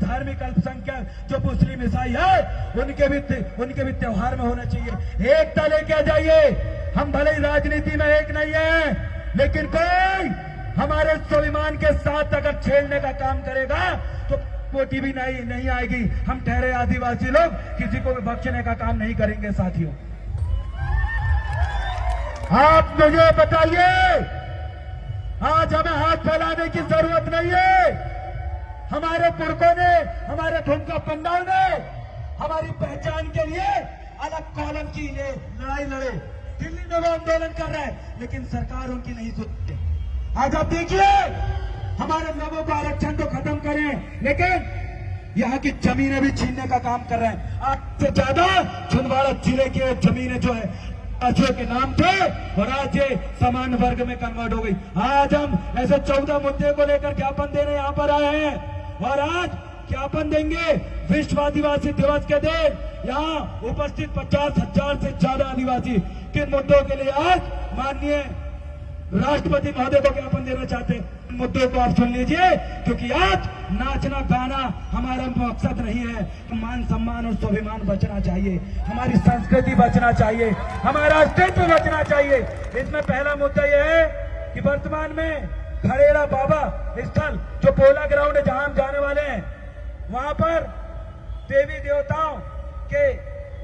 धार्मिक अल्पसंख्यक जो मुस्लिम ईसाई है उनके भी त्योहार में होना चाहिए। एकता लेके आ जाइए। हम भले ही राजनीति में एक नहीं है, लेकिन कोई हमारे स्वाभिमान के साथ अगर छेड़ने का काम करेगा तो पोटी भी नहीं आएगी। हम ठहरे आदिवासी लोग किसी को भी बख्शने का काम नहीं करेंगे। साथियों, आप मुझे बताइए, आज हमें हाथ फैलाने की जरूरत नहीं है। हमारे पुरखों ने, हमारे ठुमका पंडाल ने हमारी पहचान के लिए अलग कॉलम की लड़ाई लड़े। दिल्ली में वो आंदोलन कर रहे हैं, लेकिन सरकार उनकी नहीं सुनती। आज आप देखिए, हमारे लोगों को आरक्षण तो खत्म करें, लेकिन यहाँ की जमीनें भी छीनने का काम कर रहे हैं। आज से ज्यादा छिंदवाड़ा जिले की जमीनें जो है आदिवासियों के नाम थे और आज ये समान वर्ग में कन्वर्ट हो गई। आज हम ऐसे 14 मुद्दे को लेकर ज्ञापन देने यहाँ पर आए हैं और आज ज्ञापन देंगे विश्व आदिवासी दिवस के दिन। यहाँ उपस्थित 50,000 से ज्यादा आदिवासी किन मुद्दों के लिए आज माननीय राष्ट्रपति महोदय को ज्ञापन देना चाहते हैं, मुद्दों को आप सुन लीजिए, क्योंकि आज नाचना गाना हमारा मकसद नहीं है। मान सम्मान और स्वाभिमान बचना चाहिए, हमारी संस्कृति बचना चाहिए, हमारा अस्तित्व बचना चाहिए। इसमें पहला मुद्दा यह है कि वर्तमान में खड़ेरा बाबा स्थल जो पोला ग्राउंड है जहां हम जाने वाले हैं, वहां पर देवी देवताओं के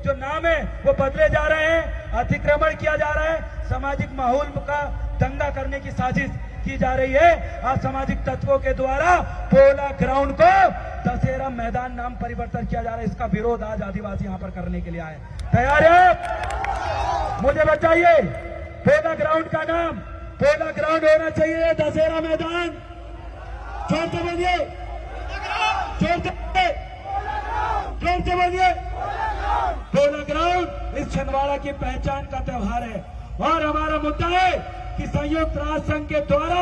जो नाम है वो बदले जा रहे हैं, अतिक्रमण किया जा रहा है, सामाजिक माहौल का दंगा करने की साजिश की जा रही है। असामाजिक तत्वों के द्वारा पोला ग्राउंड को दशहरा मैदान नाम परिवर्तन किया जा रहा है। इसका विरोध आज आदिवासी यहाँ पर करने के लिए आए। तैयार है? मुझे बताइए, पोला ग्राउंड का नाम पोला ग्राउंड होना चाहिए, दशहरा मैदान? जोर से बोलिए, जोर से बोलिए। पोला ग्राउंड इस छिंदवाड़ा की पहचान का त्योहार है और हमारा मुद्दा है कि संयुक्त राष्ट्र संघ के द्वारा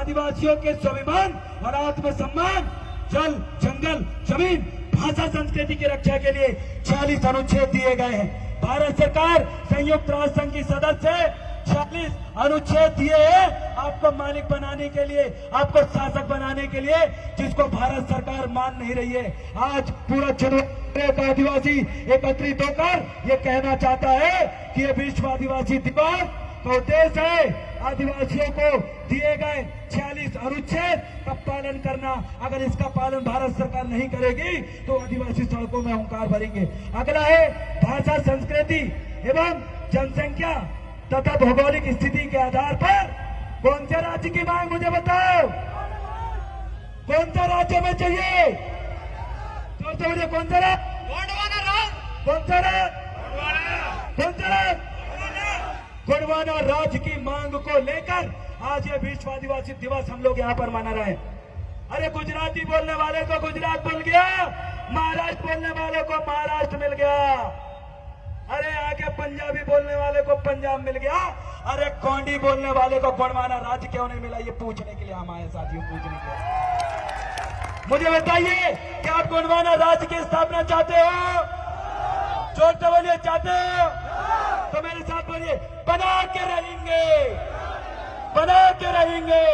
आदिवासियों के स्वाभिमान और आत्मसम्मान, जल, जंगल, जमीन, भाषा, संस्कृति की रक्षा के लिए 40 अनुच्छेद दिए गए हैं। भारत सरकार संयुक्त राष्ट्र संघ की सदस्य है, 40 अनुच्छेद दिए हैं आपको मालिक बनाने के लिए, आपको शासक बनाने के लिए, जिसको भारत सरकार मान नहीं रही है। आज पूरा छिंदवाड़ा का आदिवासी एकत्रित होकर ये कहना चाहता है कि ये विश्व आदिवासी दिवस का उद्देश्य है आदिवासियों को दिए गए 46 अनुच्छेद का पालन करना। अगर इसका पालन भारत सरकार नहीं करेगी तो आदिवासी सड़कों में हुंकार भरेंगे। अगला है भाषा, संस्कृति एवं जनसंख्या तथा भौगोलिक स्थिति के आधार पर कौन से राज्य की मांग, मुझे बताओ, कौन सा राज्य में चाहिए? तो मुझे कौन सा राज्य? कौन सा राज्य? कौन सा राज्य? गोंडवाना राज्य की मांग को लेकर आज ये विश्व आदिवासी दिवस हम लोग यहाँ पर मना रहे हैं। अरे गुजराती बोलने वाले को गुजरात मिल गया, महाराष्ट्र बोलने वाले को महाराष्ट्र मिल गया, अरे आगे पंजाबी बोलने वाले को पंजाब मिल गया, अरे कोंडी बोलने वाले को गोंडवाना राज्य क्यों नहीं मिला? ये पूछने के लिए हम आए साथियों, पूछने के लिए। मुझे बताइए कि आप गोंडवाना राज्य की स्थापना चाहते हो? जोर से बोलिए, चाहते हो? तो मेरे साथ बोलिए, बना के रहेंगे, बना के रहेंगे।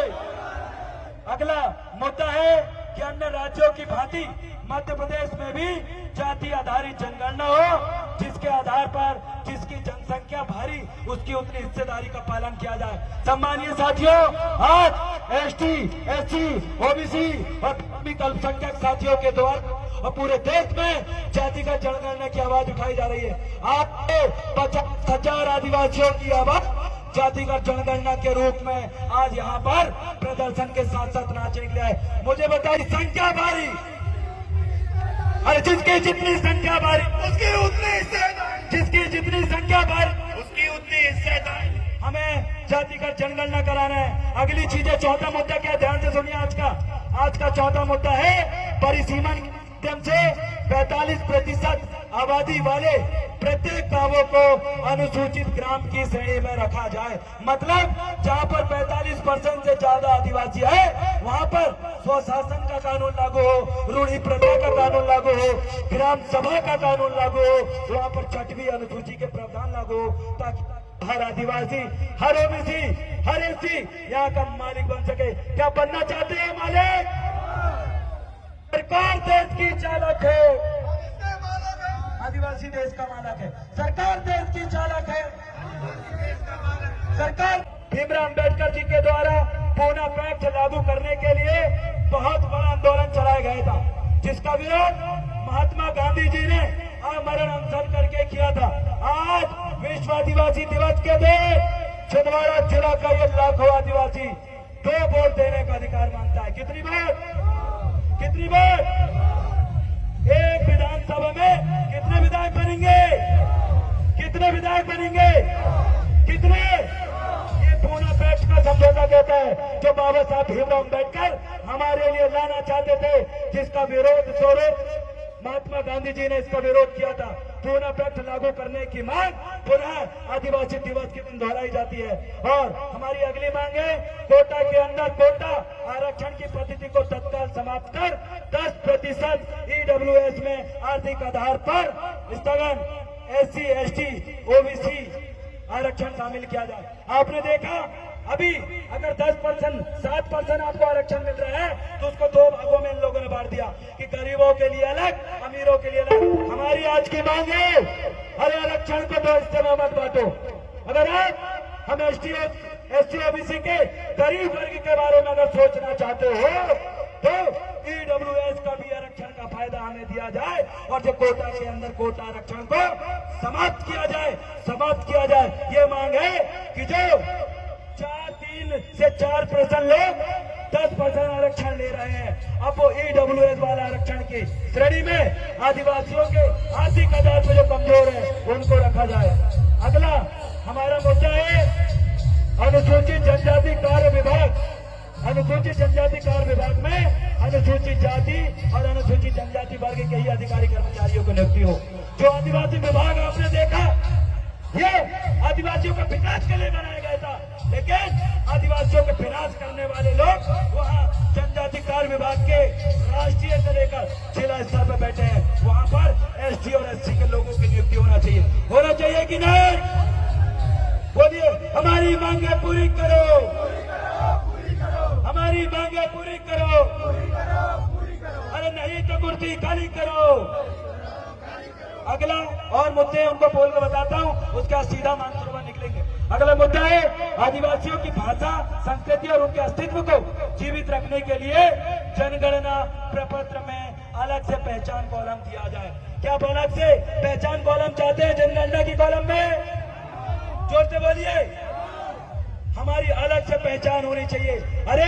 अगला मुद्दा है कि अन्य राज्यों की भांति मध्य प्रदेश में भी जाति आधारित जनगणना हो, जिसके आधार पर जिसकी जनसंख्या भारी उसकी उतनी हिस्सेदारी का पालन किया जाए। सम्मानीय साथियों, आज एसटी, एससी, ओबीसी और धार्मिक अल्पसंख्यक साथियों के द्वारा और पूरे देश में जातिगत जनगणना की आवाज उठाई जा रही है। आपके 50,000 आदिवासियों की आवाज जातिगत जनगणना के रूप में आज यहाँ पर प्रदर्शन के साथ साथ नाचने के लिए आए। मुझे बताइए, संख्या भारी, अरे जिसकी जितनी संख्या भारी उसकी उतनी हिस्सेदारी, जिसकी जितनी संख्या भारी उसकी उतनी हिस्सेदारी। हमें जातिगत जनगणना कराना है। अगली चीजें, चौथा मुद्दा क्या, ध्यान से सुनिए। आज का चौथा मुद्दा है परिसीमन से 45% आबादी वाले प्रत्येक गांवों को अनुसूचित ग्राम की श्रेणी में रखा जाए। मतलब जहां पर 45% से ज्यादा आदिवासी है वहां पर स्वशासन का कानून लागू हो, रूढ़ी प्रथा का कानून लागू हो, ग्राम सभा का कानून लागू हो, वहां पर 6वीं अनुसूची के प्रावधान लागू हो, ताकि हर आदिवासी, हर ओबीसी, हर एससी यहाँ का मालिक बन सके। क्या बनना चाहते हैं मालिक? सरकार देश की चालक है, आदिवासी देश का मालक है। सरकार देश की चालक है, सरकार। भीमराव अंबेडकर जी के द्वारा पूना पैक्ट लागू करने के लिए बहुत बड़ा आंदोलन चलाया गया था, जिसका विरोध महात्मा गांधी जी ने आमरण अनशन करके किया था। आज विश्व आदिवासी दिवस के दिन छिंदवाड़ा जिला का ये लाखों आदिवासी 2 वोट देने का अधिकार मांगता है। कितनी वोट? कितनी वोट? एक विधानसभा में कितने विधायक बनेंगे? कितने विधायक बनेंगे? कितने? ये पूना पैक्ट का समझौता कहता है, जो बाबा साहब भीमराव अम्बेडकर हमारे लिए लाना चाहते थे, जिसका विरोध स्वरूप महात्मा गांधी जी ने इसका विरोध किया था। पूना पैक्ट लागू करने की मांग पुनः आदिवासी दिवस के दिन दोहराई जाती है। और हमारी अगली मांग है, कोटा के अंदर कोटा आरक्षण की पद्धति को तत्काल समाप्त कर 10% EWS में आर्थिक आधार पर स्थगन, SC, ST, OBC आरक्षण शामिल किया जाए। आपने देखा अभी अगर 10%, 7% आपको आरक्षण मिल रहा है तो उसको 2 भागों में इन लोगों ने बांट दिया कि गरीबों के लिए अलग, अमीरों के लिए अलग। हमारी आज की मांग है, अरे आरक्षण को 2 हिस्से में मत बांटो। अगर आप हम ST, SC, OBC के गरीब वर्ग के बारे में अगर सोचना चाहते हो तो EWS का भी आरक्षण का फायदा हमें दिया जाए और जो कोटा के अंदर कोटा आरक्षण को समाप्त किया जाए। ये मांग है कि जो 3 से 4% लोग 10% आरक्षण ले रहे हैं, अब वो EWS वाला आरक्षण की श्रेणी में आदिवासियों के आर्थिक आधार पर जो कमजोर है उनको रखा जाए। अगला हमारा मुद्दा है अनुसूचित जनजाति कार्य विभाग। अनुसूचित जनजाति कार्य विभाग में अनुसूचित जाति और अनुसूचित जनजाति वर्ग के ही अधिकारी कर्मचारियों को नियुक्ति हो। जो आदिवासी विभाग आपने देखा, ये आदिवासियों का विकास के लिए बनाया गया था, लेकिन आदिवासियों के विनाश करने वाले लोग वहाँ जनजाति कार्य विभाग के राष्ट्रीय से लेकर जिला स्तर पर बैठे हैं। वहाँ पर ST और SC के लोगों की नियुक्ति होना चाहिए कि नहीं? बोलिए, हमारी मांगे पूरी करो, हमारी मांगे पूरी करो। अरे नहीं तो कुर्सी खाली करो। अगला और मुद्दे उनको बोल कर बताता हूँ, उसके बाद सीधा मानसरोवर निकलेंगे। अगला मुद्दा है आदिवासियों की भाषा, संस्कृति और उनके अस्तित्व को जीवित रखने के लिए जनगणना प्रपत्र में अलग से पहचान कॉलम दिया जाए। क्या आप अलग से पहचान कॉलम चाहते हैं जनगणना की कॉलम में? जोर से बोलिए, हमारी अलग से पहचान होनी चाहिए। अरे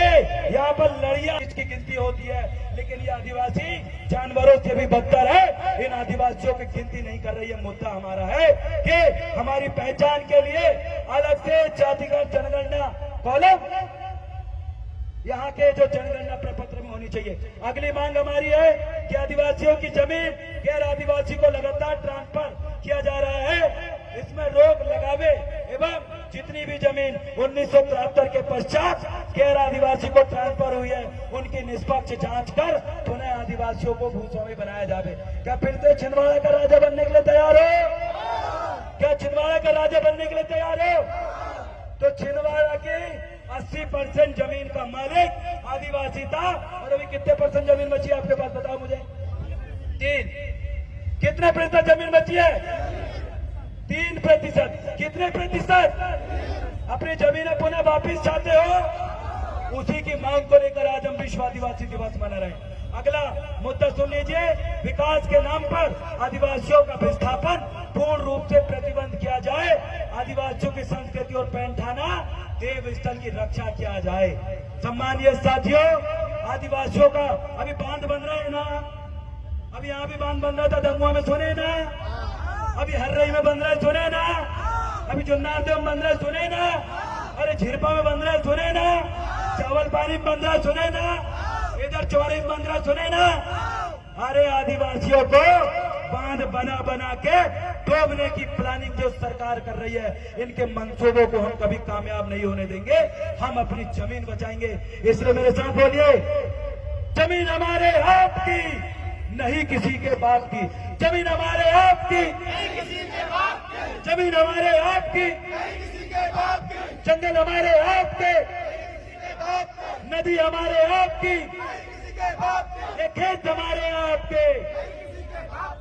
यहाँ पर लड़ियां की गिनती होती है, लेकिन ये आदिवासी जानवरों से भी बदतर है। इन आदिवासियों की गिनती नहीं कर रही है। मुद्दा हमारा है कि हमारी पहचान के लिए अलग से जातिगत जनगणना कॉलम यहाँ के जो जनगणना प्रपत्र में होनी चाहिए। अगली मांग हमारी है कि आदिवासियों की जमीन गैर आदिवासी को लगातार ट्रांसफर किया जा रहा है, इसमें रोक लगावे एवं जितनी भी जमीन 1973 के पश्चात गैर आदिवासी को ट्रांसफर हुई है उनकी निष्पक्ष जांच कर पुनः आदिवासियों को भूस्वामी बनाया जाए। क्या फिर से छिंदवाड़ा का राजा बनने के लिए तैयार हो? क्या छिंदवाड़ा का राजा बनने के लिए तैयार हो? तो छिंदवाड़ा की 80% जमीन का मालिक आदिवासी था, और अभी कितने % जमीन बची है आपके पास, बताओ मुझे। 3। कितने % जमीन बची है? 3%। कितने प्रतिशत अपनी जमीनें पुनः वापिस चाहते हो? उसी की मांग को लेकर आज हम विश्व आदिवासी दिवस मना रहे हैं। अगला मुद्दा सुन लीजिए, विकास के नाम पर आदिवासियों का विस्थापन पूर्ण रूप से प्रतिबंध किया जाए। आदिवासियों की संस्कृति और पैंठाना देव स्थल की रक्षा किया जाए। सम्मानीय साथियों, आदिवासियों का अभी बांध बन रहा है ना, अभी यहाँ भी बांध बन रहा था, दमुआ में सुने ना, अभी हर्रई में बन रहा है सुने ना, अभी जुन्नारदेव में बन रहा है सुने ना, अरे झिरपा में बन रहा है सुने ना, चावल पानी में बन रहा है सुने ना, इधर चौरी में बन रहा है सुने ना। अरे आदिवासियों को बांध बना बना के डूबने की प्लानिंग जो सरकार कर रही है, इनके मंसूबों को हम कभी कामयाब नहीं होने देंगे। हम अपनी जमीन बचाएंगे। इसलिए मेरे साथ बोलिए, जमीन हमारे हाथ की, नहीं किसी के बाप की। जमीन हमारे आप की, जमीन हमारे आप की, जंगल हमारे आप के, नदी हमारे आप की, ये खेत हमारे आपके,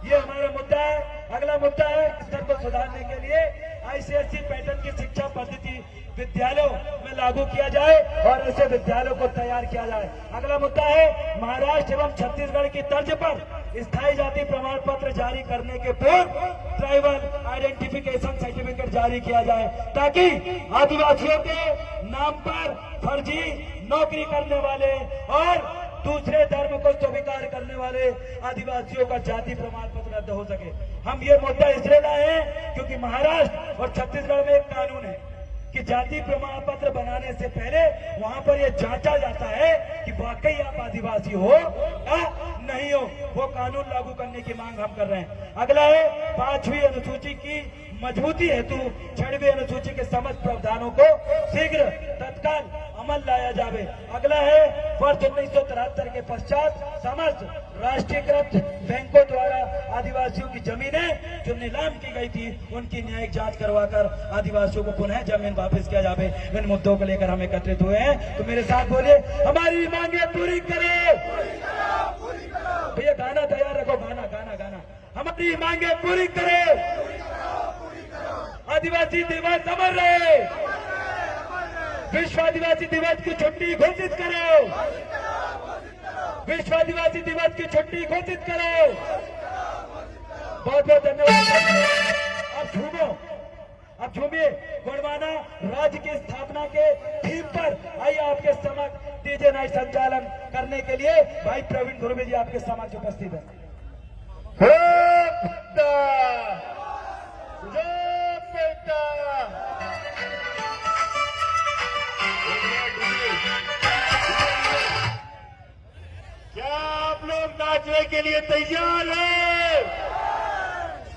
ये हमारा मुद्दा है। अगला मुद्दा है स्तर को सुधारने के लिए आईसीएसई पैटर्न की शिक्षा पद्धति विद्यालयों में लागू किया जाए और ऐसे विद्यालयों को तैयार किया जाए। अगला मुद्दा है महाराष्ट्र एवं छत्तीसगढ़ की तर्ज पर स्थायी जाति प्रमाण पत्र जारी करने के पूर्व ट्राइबल आइडेंटिफिकेशन सर्टिफिकेट जारी किया जाए, ताकि आदिवासियों के नाम पर फर्जी नौकरी करने वाले और दूसरे धर्म को स्वीकार करने वाले आदिवासियों का जाति प्रमाण पत्र रद्द हो सके। हम ये मुद्दा इसलिए लाए हैं क्योंकि महाराष्ट्र और छत्तीसगढ़ में एक कानून है कि जाति प्रमाण पत्र बनाने से पहले वहां पर यह जांचा जाता है कि वाकई आप आदिवासी हो या नहीं हो। वो कानून लागू करने की मांग हम कर रहे हैं। अगला है 5वीं अनुसूची की मजबूती हेतु 6वीं अनुसूची के समस्त प्रावधानों को शीघ्र तत्काल अमल लाया जावे। अगला है वर्ष 1973 के पश्चात समस्त राष्ट्रीयकृत बैंकों द्वारा आदिवासियों की जमीनें जो नीलाम की गई थी उनकी न्यायिक जांच करवाकर आदिवासियों को पुनः जमीन वापस किया जावे। इन मुद्दों को लेकर हम एकत्रित हुए हैं, तो मेरे साथ बोलिए, हमारी मांगे पूरी करो। भैया गाना तैयार रखो, गाना गाना गाना। हमारी मांगे पूरी करो। आदिवासी दिवस अमर रहे। विश्व आदिवासी दिवस की छुट्टी घोषित करो। विश्व आदिवासी दिवस की छुट्टी घोषित करो। बहुत बहुत धन्यवाद। अब झूमो, अब झूमिए। गोंडवाना राज्य की स्थापना के थीम पर आइए आपके समक्ष डीजे नाइट संचालन करने के लिए भाई प्रवीण धुर्वे जी आपके समक्ष उपस्थित है। क्या आप लोग नाचने के लिए तैयार हैं?